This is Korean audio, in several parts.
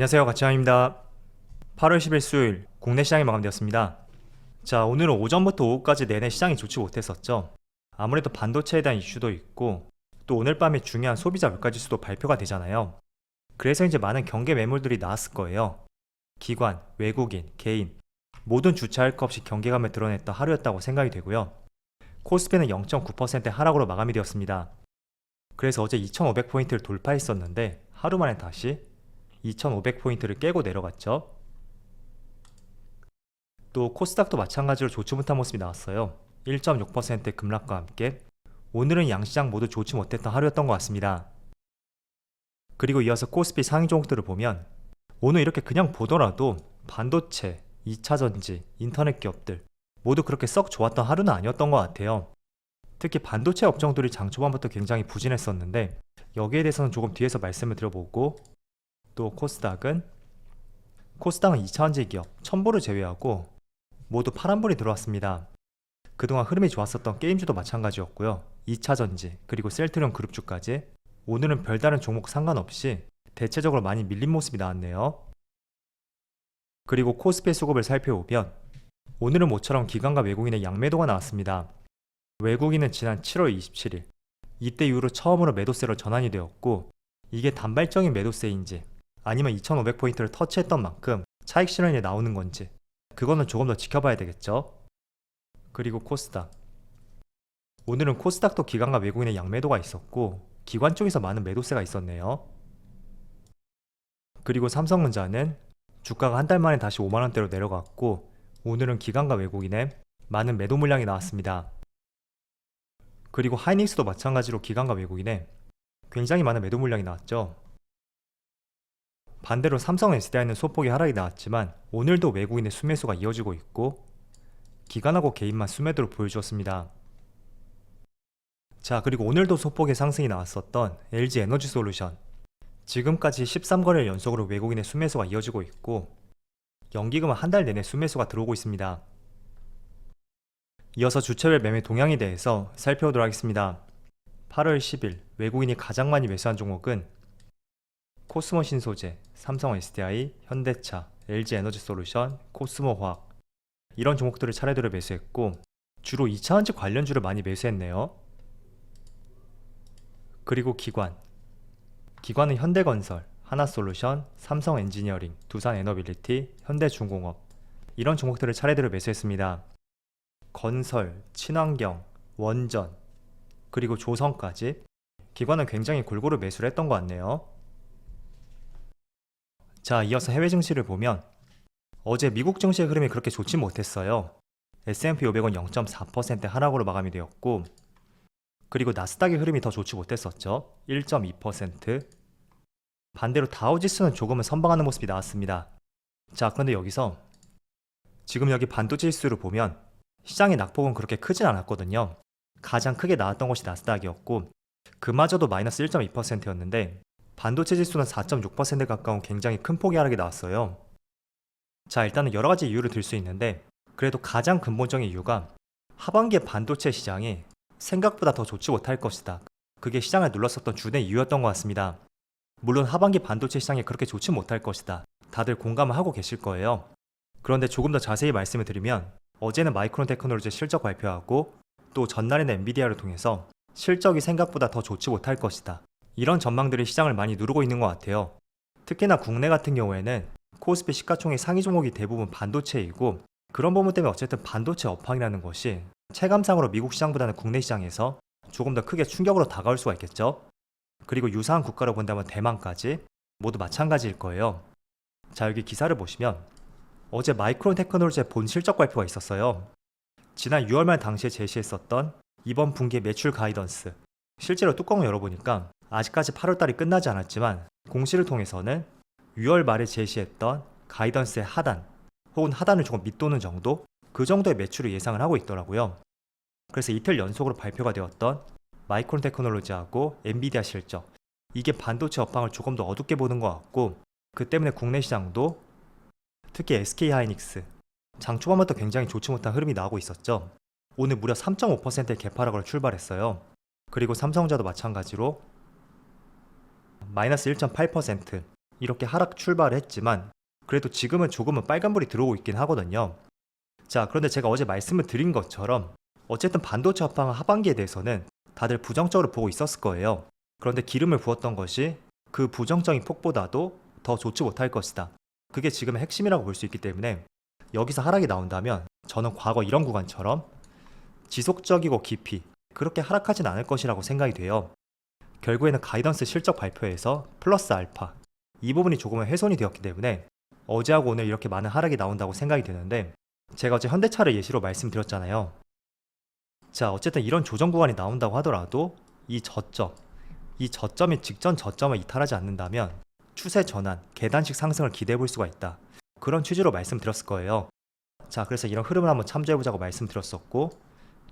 안녕하세요, 가치왕입니다. 8월 10일 수요일 국내 시장이 마감되었습니다. 자, 오늘은 오전부터 오후까지 내내 시장이 좋지 못했었죠. 아무래도 반도체에 대한 이슈도 있고 또 오늘 밤에 중요한 소비자 물가지수도 발표가 되잖아요. 그래서 이제 많은 경계 매물들이 나왔을 거예요. 기관, 외국인, 개인 모든 주체할 것 없이 경계감을 드러냈던 하루였다고 생각이 되고요. 코스피는 0.9% 하락으로 마감이 되었습니다. 그래서 어제 2500포인트를 돌파했었는데 하루 만에 다시 2500포인트를 깨고 내려갔죠. 또 코스닥도 마찬가지로 좋지 못한 모습이 나왔어요. 1.6%의 급락과 함께 오늘은 양시장 모두 좋지 못했던 하루였던 것 같습니다. 그리고 이어서 코스피 상위 종목들을 보면 오늘 이렇게 그냥 보더라도 반도체, 2차전지, 인터넷 기업들 모두 그렇게 썩 좋았던 하루는 아니었던 것 같아요. 특히 반도체 업종들이 장 초반부터 굉장히 부진했었는데 여기에 대해서는 조금 뒤에서 말씀을 드려보고, 또 코스닥은 2차전지 기업 첨보를 제외하고 모두 파란불이 들어왔습니다. 그동안 흐름이 좋았었던 게임주도 마찬가지였고요. 2차전지 그리고 셀트리온 그룹주까지 오늘은 별다른 종목 상관없이 대체적으로 많이 밀린 모습이 나왔네요. 그리고 코스피의 수급을 살펴보면 오늘은 모처럼 기관과 외국인의 양매도가 나왔습니다. 외국인은 지난 7월 27일 이때 이후로 처음으로 매도세로 전환이 되었고, 이게 단발적인 매도세인지 아니면 2500포인트를 터치했던 만큼 차익 실현이 나오는 건지 그거는 조금 더 지켜봐야 되겠죠. 그리고 코스닥, 오늘은 코스닥도 기관과 외국인의 양매도가 있었고 기관 쪽에서 많은 매도세가 있었네요. 그리고 삼성전자는 주가가 한 달 만에 다시 5만원대로 내려갔고 오늘은 기관과 외국인의 많은 매도 물량이 나왔습니다. 그리고 하이닉스도 마찬가지로 기관과 외국인의 굉장히 많은 매도 물량이 나왔죠. 반대로 삼성 SDI는 소폭의 하락이 나왔지만 오늘도 외국인의 순매수가 이어지고 있고 기관하고 개인만 순매도를 보여주었습니다. 자, 그리고 오늘도 소폭의 상승이 나왔었던 LG에너지솔루션, 지금까지 13거래일 연속으로 외국인의 순매수가 이어지고 있고 연기금은 한 달 내내 순매수가 들어오고 있습니다. 이어서 주체별 매매 동향에 대해서 살펴보도록 하겠습니다. 8월 10일 외국인이 가장 많이 매수한 종목은 코스모 신소재, 삼성 SDI, 현대차, LG에너지솔루션, 코스모화학 이런 종목들을 차례대로 매수했고 주로 2차전지 관련주를 많이 매수했네요. 그리고 기관은 현대건설, 하나솔루션, 삼성엔지니어링, 두산에너빌리티, 현대중공업 이런 종목들을 차례대로 매수했습니다. 건설, 친환경, 원전 그리고 조선까지 기관은 굉장히 골고루 매수를 했던 것 같네요. 자, 이어서 해외 증시를 보면 어제 미국 증시의 흐름이 그렇게 좋지 못했어요. S&P 500은 0.4% 하락으로 마감이 되었고 그리고 나스닥의 흐름이 더 좋지 못했었죠. 1.2%. 반대로 다우지수는 조금은 선방하는 모습이 나왔습니다. 자, 그런데 여기서 지금 여기 반도체 지수를 보면 시장의 낙폭은 그렇게 크진 않았거든요. 가장 크게 나왔던 것이 나스닥이었고 그마저도 마이너스 1.2%였는데 반도체 지수는 4.6% 가까운 굉장히 큰 폭의 하락이 나왔어요. 자, 일단은 여러가지 이유를 들 수 있는데 그래도 가장 근본적인 이유가 하반기에 반도체 시장이 생각보다 더 좋지 못할 것이다, 그게 시장을 눌렀었던 주된 이유였던 것 같습니다. 물론 하반기 반도체 시장이 그렇게 좋지 못할 것이다, 다들 공감을 하고 계실 거예요. 그런데 조금 더 자세히 말씀을 드리면 어제는 마이크론 테크놀로지 실적 발표하고 또 전날에는 엔비디아를 통해서 실적이 생각보다 더 좋지 못할 것이다, 이런 전망들이 시장을 많이 누르고 있는 것 같아요. 특히나 국내 같은 경우에는 코스피 시가총액 상위 종목이 대부분 반도체이고 그런 부분 때문에 어쨌든 반도체 업황이라는 것이 체감상으로 미국 시장보다는 국내 시장에서 조금 더 크게 충격으로 다가올 수가 있겠죠. 그리고 유사한 국가로 본다면 대만까지 모두 마찬가지일 거예요. 자, 여기 기사를 보시면 어제 마이크론 테크놀로지의 본 실적 발표가 있었어요. 지난 6월 말 당시에 제시했었던 이번 분기의 매출 가이던스, 실제로 뚜껑을 열어보니까 아직까지 8월달이 끝나지 않았지만 공시를 통해서는 6월 말에 제시했던 가이던스의 하단 혹은 하단을 조금 밑도는 정도, 그 정도의 매출을 예상을 하고 있더라고요. 그래서 이틀 연속으로 발표가 되었던 마이크론 테크놀로지하고 엔비디아 실적, 이게 반도체 업황을 조금 더 어둡게 보는 것 같고 그 때문에 국내 시장도 특히 SK하이닉스 장 초반부터 굉장히 좋지 못한 흐름이 나오고 있었죠. 오늘 무려 3.5%의 개파락으로 출발했어요. 그리고 삼성전자도 마찬가지로 마이너스 1.8%, 이렇게 하락 출발을 했지만 그래도 지금은 조금은 빨간불이 들어오고 있긴 하거든요. 자, 그런데 제가 어제 말씀을 드린 것처럼 어쨌든 반도체 업황 하반기에 대해서는 다들 부정적으로 보고 있었을 거예요. 그런데 기름을 부었던 것이 그 부정적인 폭보다도 더 좋지 못할 것이다. 그게 지금의 핵심이라고 볼 수 있기 때문에 여기서 하락이 나온다면 저는 과거 이런 구간처럼 지속적이고 깊이 그렇게 하락하진 않을 것이라고 생각이 돼요. 결국에는 가이던스 실적 발표에서 플러스 알파 이 부분이 조금은 훼손이 되었기 때문에 어제하고 오늘 이렇게 많은 하락이 나온다고 생각이 드는데 제가 어제 현대차를 예시로 말씀드렸잖아요. 자, 어쨌든 이런 조정 구간이 나온다고 하더라도 이 저점이 직전 저점을 이탈하지 않는다면 추세 전환, 계단식 상승을 기대해 볼 수가 있다. 그런 취지로 말씀드렸을 거예요. 자, 그래서 이런 흐름을 한번 참조해 보자고 말씀드렸었고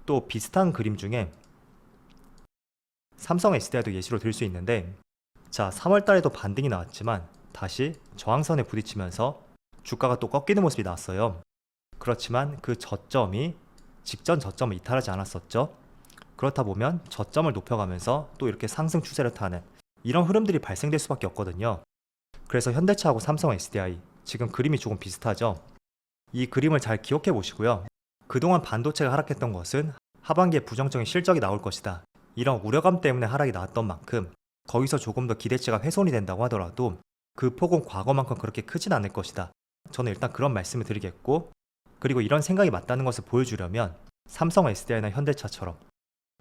또 비슷한 그림 중에 삼성 SDI도 예시로 들 수 있는데 자, 3월 달에도 반등이 나왔지만 다시 저항선에 부딪히면서 주가가 또 꺾이는 모습이 나왔어요. 그렇지만 그 저점이 직전 저점을 이탈하지 않았었죠. 그렇다 보면 저점을 높여가면서 또 이렇게 상승 추세를 타는 이런 흐름들이 발생될 수밖에 없거든요. 그래서 현대차하고 삼성 SDI 지금 그림이 조금 비슷하죠. 이 그림을 잘 기억해 보시고요. 그동안 반도체가 하락했던 것은 하반기에 부정적인 실적이 나올 것이다. 이런 우려감 때문에 하락이 나왔던 만큼 거기서 조금 더 기대치가 훼손이 된다고 하더라도 그 폭은 과거만큼 그렇게 크진 않을 것이다. 저는 일단 그런 말씀을 드리겠고 그리고 이런 생각이 맞다는 것을 보여주려면 삼성 SDI나 현대차처럼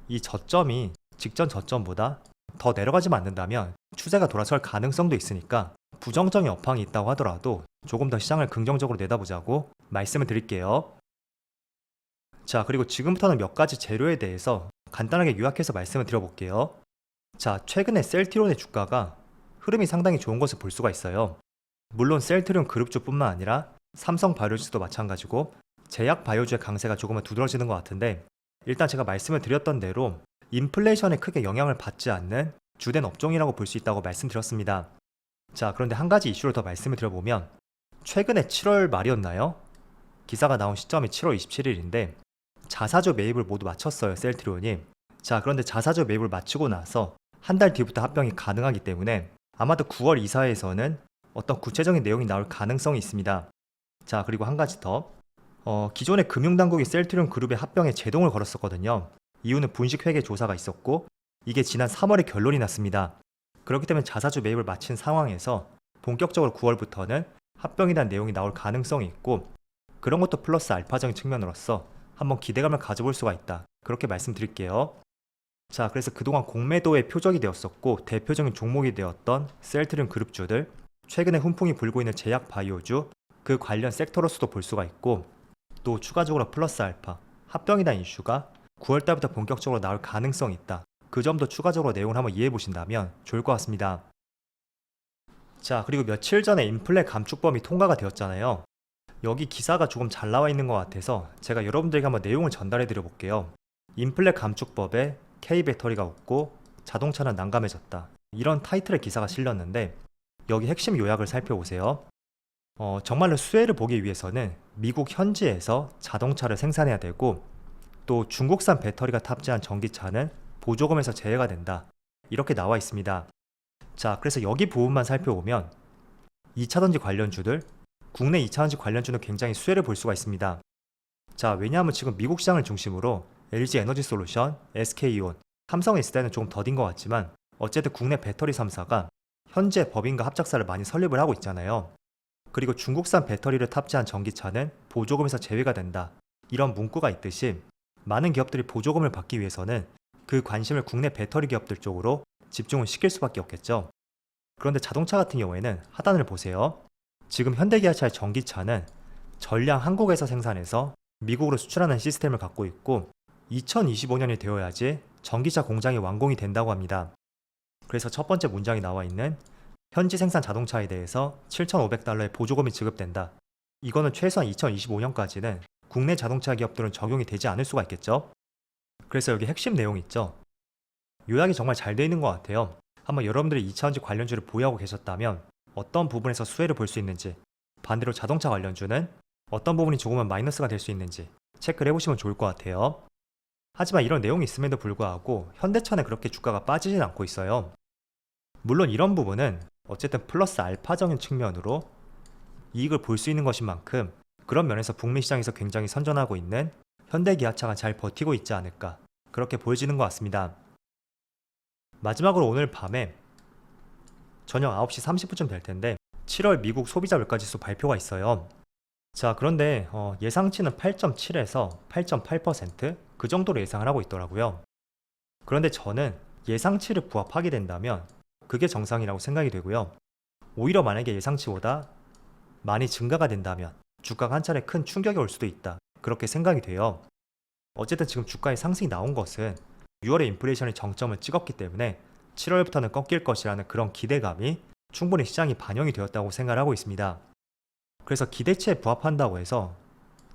이 저점이 직전 저점보다 더 내려가지만 않는다면 추세가 돌아설 가능성도 있으니까 부정적인 업황이 있다고 하더라도 조금 더 시장을 긍정적으로 내다보자고 말씀을 드릴게요. 자, 그리고 지금부터는 몇 가지 재료에 대해서 간단하게 요약해서 말씀을 드려볼게요. 자, 최근에 셀트리온의 주가가 흐름이 상당히 좋은 것을 볼 수가 있어요. 물론 셀트리온 그룹주뿐만 아니라 삼성 바이오주도 마찬가지고 제약 바이오주의 강세가 조금은 두드러지는 것 같은데 일단 제가 말씀을 드렸던 대로 인플레이션에 크게 영향을 받지 않는 주된 업종이라고 볼 수 있다고 말씀드렸습니다. 자, 그런데 한 가지 이슈를 더 말씀을 드려보면 최근에 7월 말이었나요? 기사가 나온 시점이 7월 27일인데 자사주 매입을 모두 마쳤어요, 셀트리온이. 자, 그런데 자사주 매입을 마치고 나서 한 달 뒤부터 합병이 가능하기 때문에 아마도 9월 이사회에서는 어떤 구체적인 내용이 나올 가능성이 있습니다. 자, 그리고 한 가지 더. 기존의 금융당국이 셀트리온 그룹의 합병에 제동을 걸었었거든요. 이유는 분식회계 조사가 있었고 이게 지난 3월에 결론이 났습니다. 그렇기 때문에 자사주 매입을 마친 상황에서 본격적으로 9월부터는 합병에 대한 내용이 나올 가능성이 있고 그런 것도 플러스 알파적인 측면으로서 한번 기대감을 가져볼 수가 있다. 그렇게 말씀드릴게요. 자, 그래서 그동안 공매도의 표적이 되었었고 대표적인 종목이 되었던 셀트리온 그룹주들, 최근에 훈풍이 불고 있는 제약 바이오주, 그 관련 섹터로서도 볼 수가 있고 또 추가적으로 플러스 알파, 합병에 대한 이슈가 9월달부터 본격적으로 나올 가능성이 있다. 그 점도 추가적으로 내용을 한번 이해해 보신다면 좋을 것 같습니다. 자, 그리고 며칠 전에 인플레 감축법이 통과가 되었잖아요. 여기 기사가 조금 잘 나와 있는 것 같아서 제가 여러분들에게 한번 내용을 전달해 드려 볼게요. 인플레 감축법에 K배터리가 웃고 자동차는 난감해졌다. 이런 타이틀의 기사가 실렸는데 여기 핵심 요약을 살펴보세요. 정말로 수혜를 보기 위해서는 미국 현지에서 자동차를 생산해야 되고 또 중국산 배터리가 탑재한 전기차는 보조금에서 제외가 된다. 이렇게 나와 있습니다. 자, 그래서 여기 부분만 살펴보면 2차전지 관련주들, 국내 2차전지 관련주는 굉장히 수혜를 볼 수가 있습니다. 자, 왜냐하면 지금 미국 시장을 중심으로 LG 에너지솔루션, SK온, 삼성 SDI는 조금 더딘 것 같지만 어쨌든 국내 배터리 3사가 현재 법인과 합작사를 많이 설립을 하고 있잖아요. 그리고 중국산 배터리를 탑재한 전기차는 보조금에서 제외가 된다. 이런 문구가 있듯이 많은 기업들이 보조금을 받기 위해서는 그 관심을 국내 배터리 기업들 쪽으로 집중을 시킬 수밖에 없겠죠. 그런데 자동차 같은 경우에는 하단을 보세요. 지금 현대기아차의 전기차는 전량 한국에서 생산해서 미국으로 수출하는 시스템을 갖고 있고 2025년이 되어야지 전기차 공장이 완공이 된다고 합니다. 그래서 첫 번째 문장이 나와 있는 현지 생산 자동차에 대해서 $7,500의 보조금이 지급된다. 이거는 최소한 2025년까지는 국내 자동차 기업들은 적용이 되지 않을 수가 있겠죠. 그래서 여기 핵심 내용이 있죠. 요약이 정말 잘 되어 있는 것 같아요. 한번 여러분들이 2차전지 관련주를 보유하고 계셨다면 어떤 부분에서 수혜를 볼 수 있는지, 반대로 자동차 관련주는 어떤 부분이 조금은 마이너스가 될 수 있는지 체크를 해보시면 좋을 것 같아요. 하지만 이런 내용이 있음에도 불구하고 현대차는 그렇게 주가가 빠지진 않고 있어요. 물론 이런 부분은 어쨌든 플러스 알파적인 측면으로 이익을 볼 수 있는 것인 만큼 그런 면에서 북미 시장에서 굉장히 선전하고 있는 현대기아차가 잘 버티고 있지 않을까 그렇게 보여지는 것 같습니다. 마지막으로 오늘 밤에 저녁 9시 30분쯤 될 텐데 7월 미국 소비자 물가지수 발표가 있어요. 자, 그런데 예상치는 8.7에서 8.8%그 정도로 예상을 하고 있더라고요. 그런데 저는 예상치를 부합하게 된다면 그게 정상이라고 생각이 되고요. 오히려 만약에 예상치보다 많이 증가가 된다면 주가가 한 차례 큰 충격이 올 수도 있다. 그렇게 생각이 돼요. 어쨌든 지금 주가의 상승이 나온 것은 6월에 인플레이션이 정점을 찍었기 때문에 7월부터는 꺾일 것이라는 그런 기대감이 충분히 시장이 반영이 되었다고 생각을 하고 있습니다. 그래서 기대치에 부합한다고 해서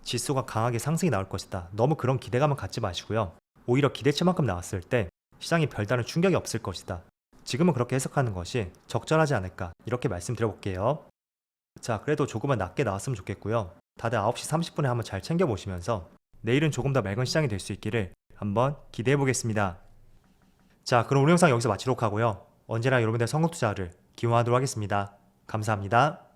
지수가 강하게 상승이 나올 것이다. 너무 그런 기대감은 갖지 마시고요. 오히려 기대치만큼 나왔을 때 시장이 별다른 충격이 없을 것이다. 지금은 그렇게 해석하는 것이 적절하지 않을까 이렇게 말씀드려볼게요. 자, 그래도 조금은 낮게 나왔으면 좋겠고요. 다들 9시 30분에 한번 잘 챙겨보시면서 내일은 조금 더 맑은 시장이 될 수 있기를 한번 기대해보겠습니다. 자, 그럼 오늘 영상 여기서 마치도록 하고요. 언제나 여러분들의 성공 투자를 기원하도록 하겠습니다. 감사합니다.